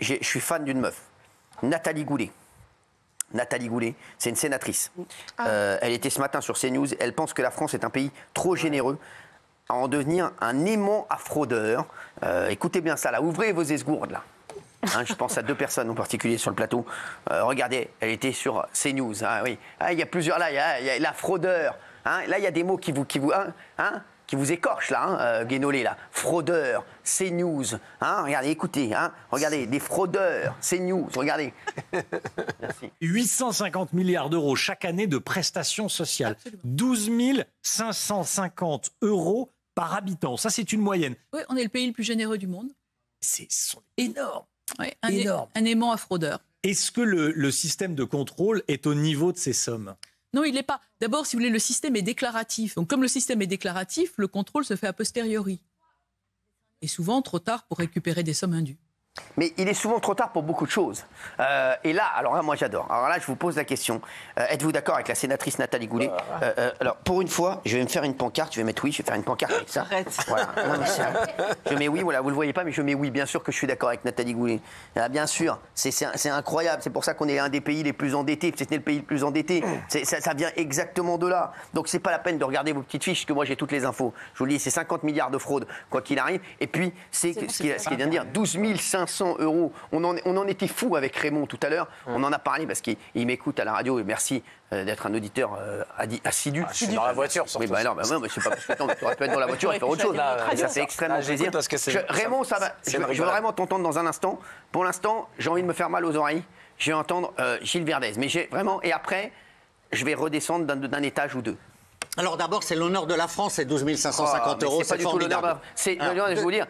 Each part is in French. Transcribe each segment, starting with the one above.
je suis fan d'une meuf, Nathalie Goulet. Nathalie Goulet, c'est une sénatrice. Elle était ce matin sur CNews. Elle pense que la France est un pays trop généreux à en devenir un aimant à fraudeurs. Écoutez bien ça, là. Ouvrez vos esgourdes, là. Hein, je pense à 2 personnes en particulier sur le plateau. Regardez, elle était sur CNews. Hein, oui. Il y a plusieurs, là, il y a la fraudeur. Hein, là, il y a des mots qui vous écorchent, là, Guénolé, là. Fraudeur, CNews. Hein, regardez, écoutez. Hein, regardez, des fraudeurs, CNews. Regardez. Merci. 850 milliards d'euros chaque année de prestations sociales. Absolument. 12 550 euros par habitant. Ça, c'est une moyenne. Oui, on est le pays le plus généreux du monde. C'est énorme. Ouais, Énorme. Un aimant à fraudeur. Est-ce que le système de contrôle est au niveau de ces sommes? Non, il n'est pas. D'abord, si vous voulez, le système est déclaratif. Donc, comme le système est déclaratif, le contrôle se fait a posteriori. Et souvent, trop tard pour récupérer des sommes indues. Mais il est souvent trop tard pour beaucoup de choses. Et là, alors là, moi j'adore. Alors là, je vous pose la question. Êtes-vous d'accord avec la sénatrice Nathalie Goulet? Alors, pour une fois, je vais me faire une pancarte. Je vais mettre oui, je vais faire une pancarte avec ça. Arrête. Voilà. Non, mais je mets oui, voilà, vous le voyez pas, mais je mets oui. Bien sûr que je suis d'accord avec Nathalie Goulet. Ah, bien sûr, c'est incroyable. C'est pour ça qu'on est un des pays les plus endettés. C'était le pays le plus endetté. Ça vient exactement de là. Donc, c'est pas la peine de regarder vos petites fiches, que moi j'ai toutes les infos. Je vous le dis, c'est 50 milliards de fraude, quoi qu'il arrive. Et puis, c'est ce qu'il vient de dire, 12 500 euros. On en était fou avec Raymond tout à l'heure. On en a parlé parce qu'il m'écoute à la radio. Et merci d'être un auditeur assidu. Je suis dans la voiture, surtout. Oui, bah non, bah, ouais, mais c'est pas parce que tu aurais pu être dans la voiture et faire autre chose. Et ça fait extrêmement plaisir. Parce que Raymond, ça va. Je veux vraiment t'entendre dans un instant. Pour l'instant, j'ai envie de me faire mal aux oreilles. Je vais entendre Gilles Verdez. Mais j'ai vraiment. Et après, je vais redescendre d'un étage ou deux. Alors d'abord, c'est l'honneur de la France, c'est 12 550 euros, c'est pas du tout l'honneur de la... C'est je vais vous dire,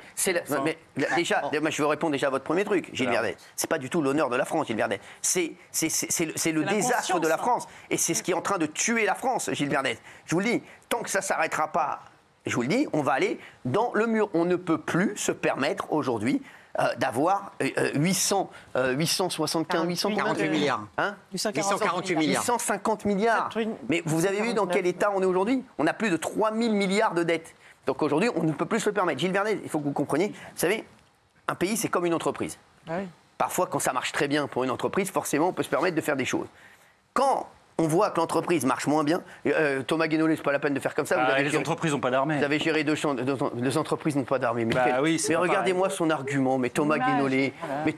déjà, moi, je veux répondre déjà à votre premier truc, Gilles Verdez. C'est pas du tout l'honneur de la France, Gilles Verdez. C'est le désastre de la France. Et c'est ce qui est en train de tuer la France, Gilles Verdez. Je vous le dis, tant que ça s'arrêtera pas, je vous le dis, on va aller dans le mur. On ne peut plus se permettre aujourd'hui d'avoir 848 milliards. Hein 848 milliards. 850 milliards. Mais vous avez vu dans quel état on est aujourd'hui? On a plus de 3 000 milliards de dettes. Donc aujourd'hui, on ne peut plus se le permettre. Gilles Verdez, il faut que vous compreniez. Vous savez, un pays, c'est comme une entreprise. Parfois, quand ça marche très bien pour une entreprise, forcément, on peut se permettre de faire des choses. Quand on voit que l'entreprise marche moins bien. Thomas Guénolé, c'est pas la peine de faire comme ça. Les entreprises n'ont pas d'armée. Vous avez géré deux entreprises n'ont pas d'armée. Mais, mais regardez-moi son argument. Mais Thomas Guénolé, mais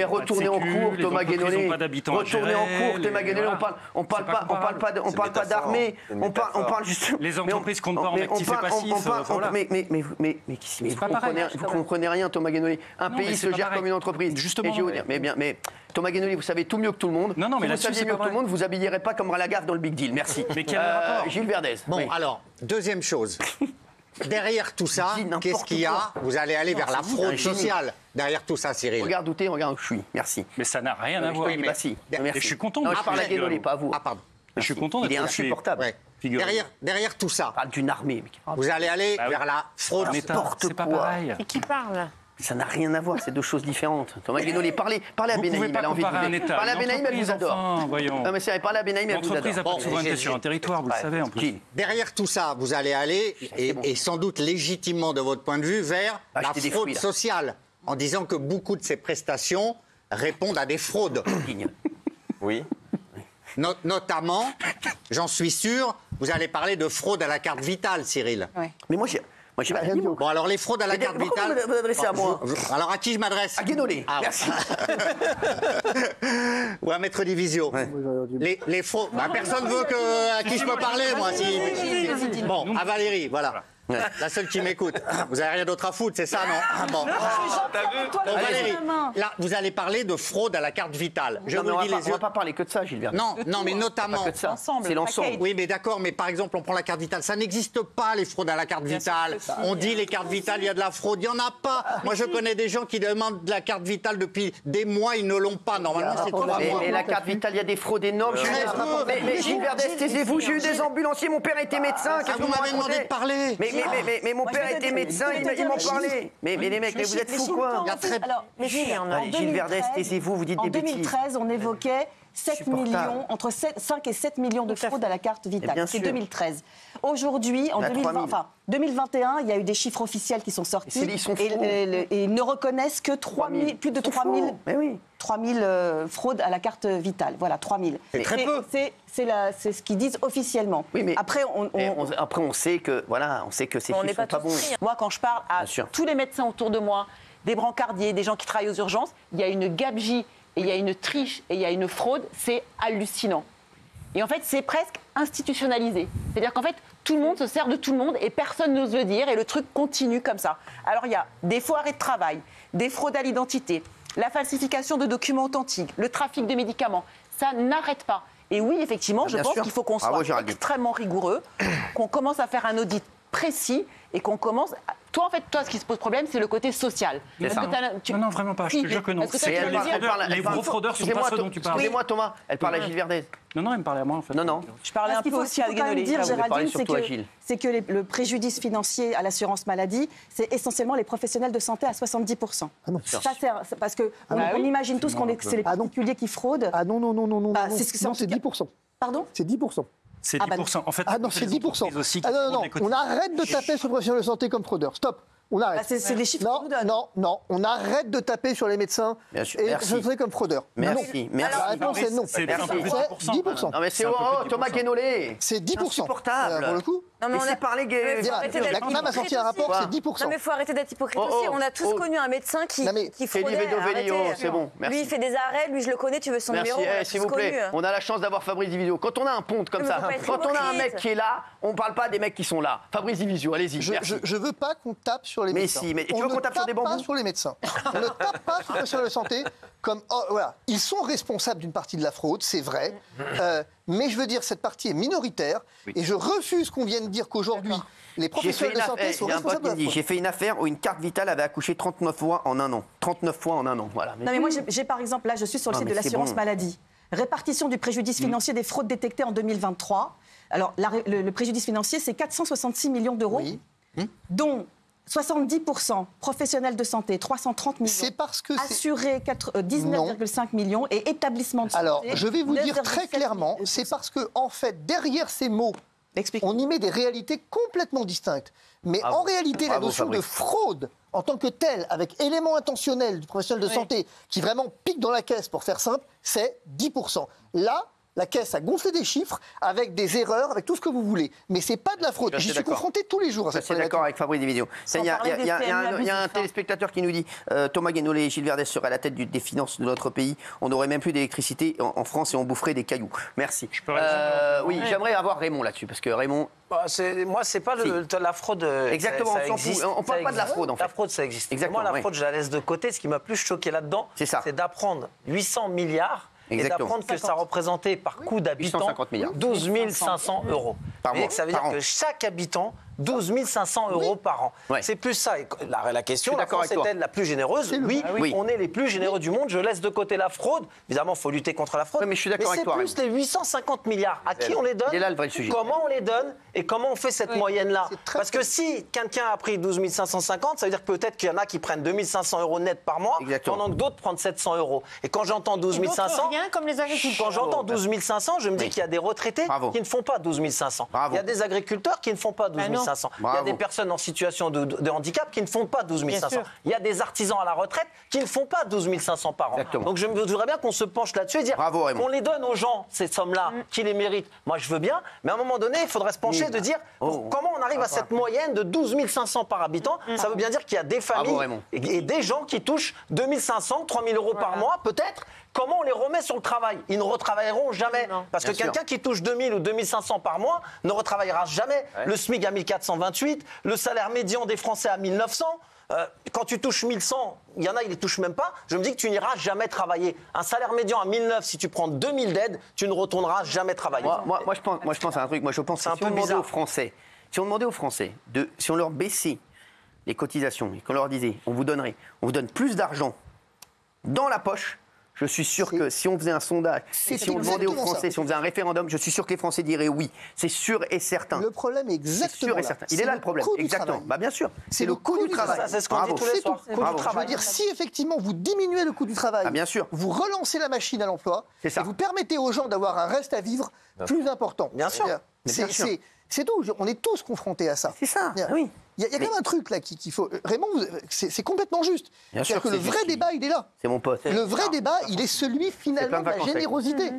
retournez en cours, Thomas Guénolé. Retournez en cours, Thomas Guénolé. On parle pas d'armée. On parle justement. Les entreprises comptent pas en actifs et passifs. Mais vous comprenez rien, Thomas Guénolé. Un pays se gère comme une entreprise. Justement. Mais Thomas Guénolé, vous savez tout mieux que tout le monde. Non, mais là-dessus, c'est pas vrai. Vous habillerez pas comme Ralagaf dans le Big Deal. Merci. Mais quel rapport? Gilles Verdez. Bon, alors, deuxième chose. Derrière tout ça, qu'est-ce qu'il y a? Vous allez aller vers la fraude sociale. Derrière tout ça, Cyril. Regarde où t'es, regarde où je suis. Merci. Mais ça n'a rien à voir. Bah si. Et je suis content de je parle à Guénolé, pas à vous. Ah, pardon. Je suis content d'être. Il est insupportable. Derrière tout ça, parle d'une armée. vous allez aller vers la fraude. C'est pas pareil. Et qui parle? Ça n'a rien à voir, c'est deux choses différentes. Thomas Guénolé, parlez à Benaïm, elle a envie de vous. Parlez à Benaïm, elle vous adore. Non mais c'est parlez à Benaïm, elle vous adore. L'entreprise n'a pas de souveraineté sur un territoire, vous le savez en plus. Derrière tout ça, vous allez aller, et sans doute légitimement de votre point de vue, vers la fraude sociale, en disant que beaucoup de ces prestations répondent à des fraudes. Oui. Notamment, j'en suis sûr, vous allez parler de fraude à la carte vitale, Cyril. Ouais. Mais moi, j'ai pas dit. Bon, alors les fraudes à la carte vitale. Pourquoi vous vous adressez à moi? Alors à qui je m'adresse? À Guénolé. Merci. Ou à Maître Divisio. Ouais. Les fraudes. Bah, personne ne veut à qui je peux parler, moi. Bon, à Valérie, voilà. Ouais. La seule qui m'écoute. Vous n'avez rien d'autre à foutre, c'est ça, non? Bon. Bon, Valérie, là, vous allez parler de fraude à la carte vitale. On va pas parler que de ça, Gilles Verdez. Non, mais notamment. C'est l'ensemble. Oui, mais d'accord, mais par exemple, on prend la carte vitale. Ça n'existe pas, les fraudes à la carte vitale. On dit les cartes vitales, il y a de la fraude. Il n'y en a pas. Moi, je connais des gens qui demandent de la carte vitale depuis des mois, ils ne l'ont pas. Normalement, c'est 3 mois. Et la carte vitale, il y a des fraudes énormes. Mais Gilles Verdez, taisez-vous, j'ai eu des ambulanciers, mon père était médecin. Vous m'avez demandé de parler. Mais mon père était médecin, il m'en parlait. Mais les mecs, mais vous êtes fous quoi? Il y a Alors, mais Gilles, Allez, Gilles Verdès, taisez-vous, vous dites des bêtises. En 2013, on évoquait 7 millions, entre 5 et 7 millions de fraudes à la carte vitale. C'est 2013. Aujourd'hui, en 2021, il y a eu des chiffres officiels qui sont sortis. Et ils ne reconnaissent que plus de 3 000 fraudes à la carte vitale. Voilà, 3 000. C'est très peu. C'est ce qu'ils disent officiellement. Oui, mais après, on sait que ces chiffres sont pas bons. Moi, quand je parle à tous les médecins autour de moi, des brancardiers, des gens qui travaillent aux urgences, il y a une gabegie, et il y a une triche, et il y a une fraude, c'est hallucinant. Et en fait, c'est presque institutionnalisé. C'est-à-dire qu'en fait, tout le monde se sert de tout le monde et personne n'ose le dire et le truc continue comme ça. Alors, il y a des faux arrêts de travail, des fraudes à l'identité, la falsification de documents authentiques, le trafic de médicaments. Ça n'arrête pas. Et oui, effectivement, je pense qu'il faut qu'on soit extrêmement rigoureux, qu'on commence à faire un audit précis et qu'on commence... Toi, ce qui se pose problème, c'est le côté social. Non, vraiment pas. Je te jure que non. Les gros fraudeurs sont pas ceux dont tu parles. Excusez-moi, Thomas, elle parle à Gilles Verdez. Non, elle me parlait à moi, en fait. Non. Je parlais un peu aussi à Guénolé. Ce qu'il faut quand même dire, Géraldine, c'est que le préjudice financier à l'assurance maladie, c'est essentiellement les professionnels de santé à 70%. Ah non. Ça, c'est parce qu'on imagine tous que c'est les particuliers qui fraudent. Ah non, c'est 10%. Pardon ? C'est 10%. C'est 10%. En fait, non, c'est 10%. Non, on arrête de taper sur le professionnel de santé comme fraudeur. Stop. On arrête. C'est les chiffres qu'on nous donne. Non, on arrête de taper sur les médecins et de se montrer comme fraudeurs. Merci. La réponse est non. C'est 10%. Non mais c'est Thomas Guénolé. C'est 10%. Insupportable. Pour le coup. Non, mais on a parlé. La CNAM a sorti un rapport, c'est 10%. Non mais il faut arrêter d'être hypocrite aussi. On a tous connu un médecin qui fraudait. C'est bon. Lui il fait des arrêts, lui je le connais, tu veux son numéro. S'il vous plaît. On a la chance d'avoir Fabrice Divisio. Quand on a un ponte comme ça, quand on a un mec qui est là, on parle pas des mecs qui sont là. Fabrice Divisio, allez-y. Je veux pas qu'on tape sur les médecins. Mais tu veux qu'on tape sur des bambous ? On ne tape pas sur les médecins. On ne tape pas sur les professionnels de santé comme voilà, ils sont responsables d'une partie de la fraude, c'est vrai. Mais je veux dire, cette partie est minoritaire et je refuse qu'on vienne dire qu'aujourd'hui, les professionnels de santé sont responsables de la fraude. J'ai fait une affaire où une carte vitale avait accouché 39 fois en un an. 39 fois en un an, voilà. Non mais moi, j'ai par exemple, là, je suis sur le site de l'assurance maladie. Répartition du préjudice financier des fraudes détectées en 2023. Alors, le préjudice financier, c'est 466 millions d'euros, dont 70% professionnels de santé, 330 millions. C'est parce que assurés 19,5 millions et établissements de santé. Alors, je vais vous dire très clairement, c'est parce que, en fait, derrière ces mots, on y met des réalités complètement distinctes. Mais en réalité, la notion de fraude, en tant que telle, avec élément intentionnel du professionnel de santé, qui vraiment pique dans la caisse, pour faire simple, c'est 10%. Là, la caisse a gonflé des chiffres avec des erreurs, avec tout ce que vous voulez. Mais c'est pas de la fraude. J'y suis confronté tous les jours à cette problématique. Je suis d'accord avec Fabrice Divisio. Il y a un téléspectateur qui nous dit Thomas Guénolé et Gilles Verdès seraient à la tête des finances de notre pays. On n'aurait même plus d'électricité en France et on boufferait des cailloux. Merci. Oui, j'aimerais avoir Raymond là-dessus parce que Raymond. Moi, c'est pas la fraude. Exactement, ça existe. On parle pas de la fraude en fait. La fraude, ça existe. Exactement, moi, la fraude, je la laisse de côté. Ce qui m'a plus choqué là-dedans, c'est d'apprendre 800 milliards. Exactement. Et d'apprendre que ça représentait par coût d'habitant 12 500 euros. Par mois. Ça veut dire que chaque habitant, 12 500 euros par an. Ouais. C'est plus ça. La question, la France est-elle la plus généreuse ? Oui, on est les plus généreux du monde. Je laisse de côté la fraude. Évidemment, il faut lutter contre la fraude. Mais je suis d'accord avec toi. C'est plus les 850 milliards. À qui on les donne ? C'est là le vrai sujet. Comment on les donne ? Et comment on fait cette moyenne-là ? Parce que si quelqu'un a pris 12 550, ça veut dire que peut-être qu'il y en a qui prennent 2 500 euros net par mois, pendant que d'autres prennent 700 euros. Et quand j'entends 12 500, comme les agriculteurs. Quand j'entends 12 500, je me dis qu'il y a des retraités qui ne font pas 12 500. Il y a des agriculteurs qui ne font pas 12 500. Il y a des personnes en situation de handicap qui ne font pas 12 500. Il y a des artisans à la retraite qui ne font pas 12 500 par an. Exactement. Donc je voudrais bien qu'on se penche là-dessus et dire qu'on les donne aux gens, ces sommes-là, qui les méritent. Moi, je veux bien, mais à un moment donné, il faudrait se pencher de dire comment on arrive à cette moyenne de 12 500 par habitant. Ça veut bien dire qu'il y a des familles et des gens qui touchent 2 500, 3 000 euros par mois, peut-être. Comment on les remet sur le travail ? Ils ne retravailleront jamais. Parce que quelqu'un qui touche 2000 ou 2500 par mois ne retravaillera jamais. Ouais. Le SMIC à 1428, le salaire médian des Français à 1900. Quand tu touches 1100, il y en a, ils ne les touchent même pas. Je me dis que tu n'iras jamais travailler. Un salaire médian à 1009, si tu prends 2000 d'aide, tu ne retourneras jamais travailler. Moi, je pense à un truc. Moi, je pense que si on demandait aux Français, si on leur baissait les cotisations et qu'on leur disait, on vous donne plus d'argent dans la poche, Je suis sûr que si on faisait un sondage, si on demandait aux Français, si on faisait un référendum, je suis sûr que les Français diraient oui. C'est sûr et certain. Le problème est exactement sûr et certain. Il est là le problème. Exactement. Bah, bien sûr. C'est le coût du travail. C'est ce qu'on dit tous les soirs. Je veux dire, si effectivement vous diminuez le coût du travail, bien sûr. vous relancez la machine à l'emploi et vous permettez aux gens d'avoir un reste à vivre plus important. Bien sûr. C'est tout. On est tous confrontés à ça. C'est ça. Oui. Il y a quand même un truc là qu'il faut. Raymond, c'est complètement juste. C'est-à-dire que le vrai débat, il est là. C'est mon pote. Le vrai débat, il est celui finalement de la générosité.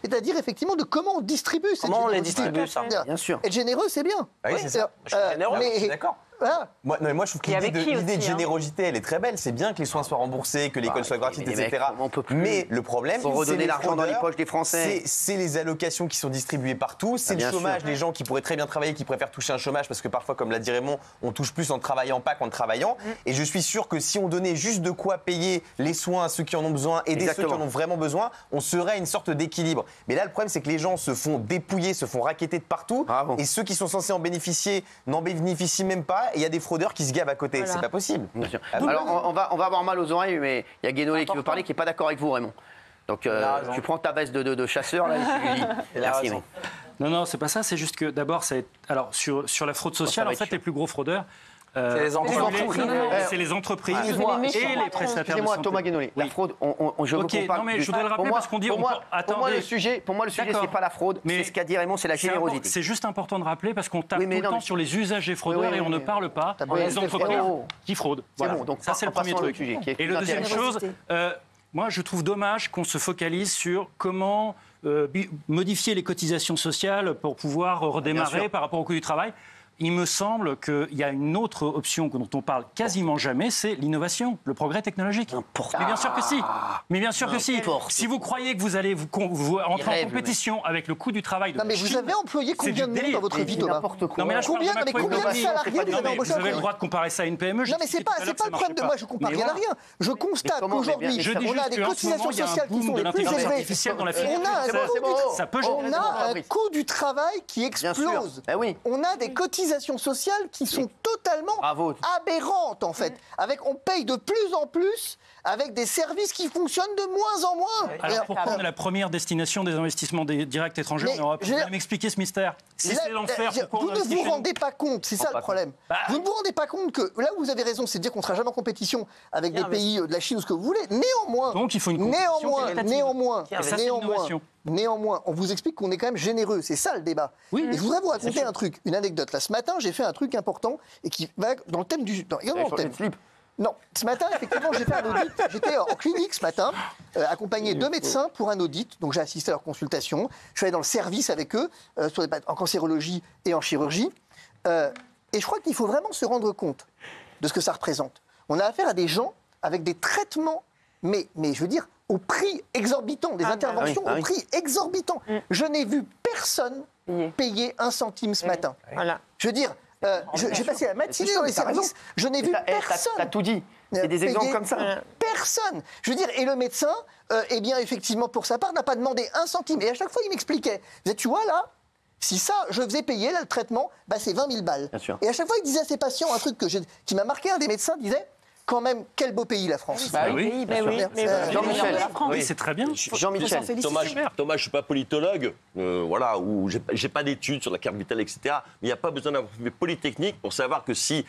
C'est-à-dire effectivement de comment on distribue cette générosité. Comment on les distribue, ça. Bien sûr. Être généreux, c'est bien. Oui, c'est ça. Je suis généreux, je suis d'accord. Voilà. Moi, je trouve que l'idée de générosité, elle est très belle. C'est bien que les soins soient remboursés, que l'école soit gratuite, etc. Mais le problème, c'est redonner l'argent dans les poches des Français. C'est les allocations qui sont distribuées partout. C'est le chômage, les gens qui pourraient très bien travailler, qui préfèrent toucher un chômage parce que parfois, comme l'a dit Raymond, on touche plus en ne travaillant pas qu'en travaillant. Et je suis sûr que si on donnait juste de quoi payer les soins à ceux qui en ont besoin, aider ceux qui en ont vraiment besoin, on serait une sorte d'équilibre. Mais là, le problème, c'est que les gens se font dépouiller, se font racketter de partout. Et ceux qui sont censés en bénéficier n'en bénéficient même pas. Et il y a des fraudeurs qui se gavent à côté. Voilà. C'est pas possible. Alors, on va avoir mal aux oreilles, mais il y a Guénolé qui veut parler, qui n'est pas d'accord avec vous, Raymond. Donc, tu prends ta veste de chasseur, là, et tu lui dis. Merci. Non, c'est pas ça. C'est juste que d'abord, alors sur la fraude sociale, en fait, les plus gros fraudeurs. C'est les entreprises. C'est les entreprises et les prestataires. Excusez-moi, Thomas Guénolé. La fraude, je veux qu'on parle. Non, mais je voudrais le rappeler parce qu'on dit. Pour moi, le sujet, c'est pas la fraude. C'est ce qu'a dit Raymond, c'est la générosité. C'est juste important de rappeler parce qu'on tape tout le temps sur les usagers fraudeurs et on ne parle pas des entreprises qui fraudent. Voilà. Donc ça, c'est le premier truc. Et la deuxième chose, moi, je trouve dommage qu'on se focalise sur comment modifier les cotisations sociales pour pouvoir redémarrer par rapport au coût du travail. Il me semble qu'il y a une autre option dont on parle quasiment jamais, c'est l'innovation, le progrès technologique. Mais bien sûr que si. Mais bien sûr que si. Si vous croyez que vous allez vous entrer en compétition avec le coût du travail de Non, mais vous avez employé combien de monde dans votre vie, Thomas? Non, mais là, combien de salariés vous avez embauché? Vous avez le droit de comparer ça à une PME. Non, mais c'est pas le problème de moi, je compare rien à rien. Je constate qu'aujourd'hui, on a des cotisations sociales qui sont les plus élevées. On a un coût du travail qui explose. On a des cotisations sociales qui sont totalement aberrantes en fait. On paye de plus en plus avec des services qui fonctionnent de moins en moins. Alors pourquoi on est la première destination des investissements directs étrangers en Europe? Vous allez m'expliquer ce mystère. Si c'est l'enfer, vous ne vous rendez pas compte, c'est ça le problème. Vous ne vous rendez pas compte que là où vous avez raison, c'est de dire qu'on ne sera jamais en compétition avec des pays de la Chine ou ce que vous voulez. Néanmoins, donc il faut une Néanmoins, on vous explique qu'on est quand même généreux. C'est ça le débat. Oui, et je voudrais vous raconter un truc, une anecdote. Là, ce matin, j'ai fait un truc important et qui va dans le thème du. Non, ce matin, effectivement, j'ai fait un audit. J'étais en clinique ce matin, accompagné de médecins pour un audit. Donc, j'ai assisté à leur consultation. Je suis allé dans le service avec eux, en cancérologie et en chirurgie. Et je crois qu'il faut vraiment se rendre compte de ce que ça représente. On a affaire à des gens avec des traitements, mais je veux dire, au prix exorbitant, des interventions au prix exorbitant. Je n'ai vu personne payer 1 centime ce matin. Voilà. Je veux dire, j'ai passé la matinée dans les services, je n'ai vu personne. T'as tout dit. Il y a des exemples comme ça. Personne. Je veux dire, et le médecin, eh bien, effectivement, pour sa part, n'a pas demandé 1 centime. Et à chaque fois, il m'expliquait. Tu vois, là, si ça, je faisais payer, là, le traitement, c'est 20 000 balles. Et à chaque fois, il disait à ses patients un truc qui m'a marqué. Un des médecins disait, quand même, quel beau pays, la France. Jean-Michel. Oui, c'est très bien. Jean-Michel. Thomas, je ne suis pas politologue, ou j'ai pas d'études sur la carte vitale, etc. Mais il n'y a pas besoin d'avoir fait Polytechnique pour savoir que si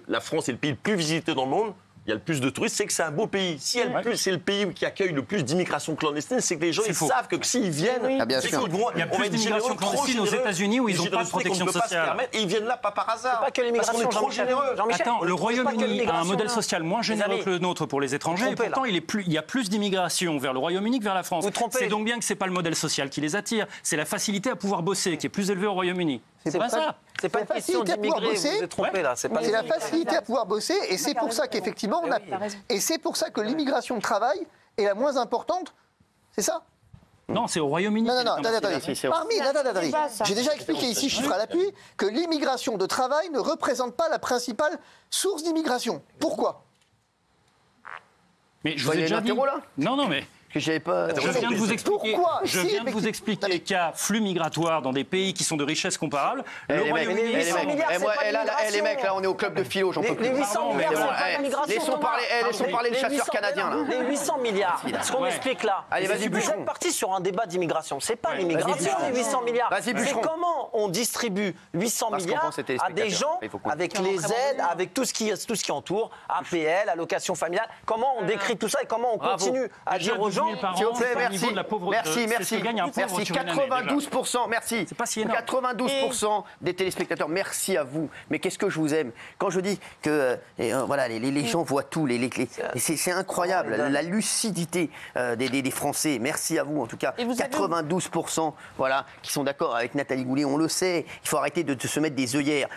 la France est le pays le plus visité dans le monde, il y a le plus de touristes, c'est que c'est un beau pays. Si c'est le pays qui accueille le plus d'immigration clandestine, c'est que les gens savent que s'ils viennent, il y a plus d'immigration clandestine aux États-Unis où ils n'ont pas de protection sociale. Et ils viennent là pas par hasard. Pas que l'immigration, parce qu'on est trop généreux. Attends, le Royaume-Uni a un modèle social moins généreux que le nôtre pour les étrangers. Et pourtant, il y a plus d'immigration vers le Royaume-Uni que vers la France. C'est donc bien que c'est pas le modèle social qui les attire. C'est la facilité à pouvoir bosser qui est plus élevée au Royaume-Uni. C'est pas ça. C'est pas une question d'immigrer, vous vous êtes trompé là. C'est la facilité à pouvoir bosser et c'est pour ça qu'effectivement on a... Et c'est pour ça que l'immigration de travail est la moins importante. C'est ça? Non, c'est au Royaume-Uni. Non, attendez. J'ai déjà expliqué ici, chiffre à l'appui, que l'immigration de travail ne représente pas la principale source d'immigration. Pourquoi? Mais je vous ai déjà dit... Non, mais... que j'avais pas. Je viens de vous expliquer. Pourquoi je viens de vous expliquer qu'il y a flux migratoires dans des pays qui sont de richesse comparable. Les mecs, là, on est au club de philo, j'en peux plus. Les 800 milliards, laissons parler les chasseurs canadiens. Les 800 milliards, ce qu'on explique là. Allez, vas-y, Boucheron. Vous êtes parti sur un débat d'immigration. C'est pas l'immigration, les 800 milliards. C'est comment on distribue 800 milliards à des gens avec les aides, avec tout ce qui entoure, APL, allocation familiale. Comment on décrit tout ça et comment on continue à dire aux gens. S'il vous plaît, merci. Merci. 92%, merci. C'est pas si énorme. 92% des téléspectateurs, merci à vous. Mais qu'est-ce que je vous aime. Quand je dis que voilà, les gens voient tout, c'est incroyable, la lucidité des Français. Merci à vous, en tout cas. 92%, voilà, qui sont d'accord avec Nathalie Goulet. On le sait, il faut arrêter de se mettre des œillères.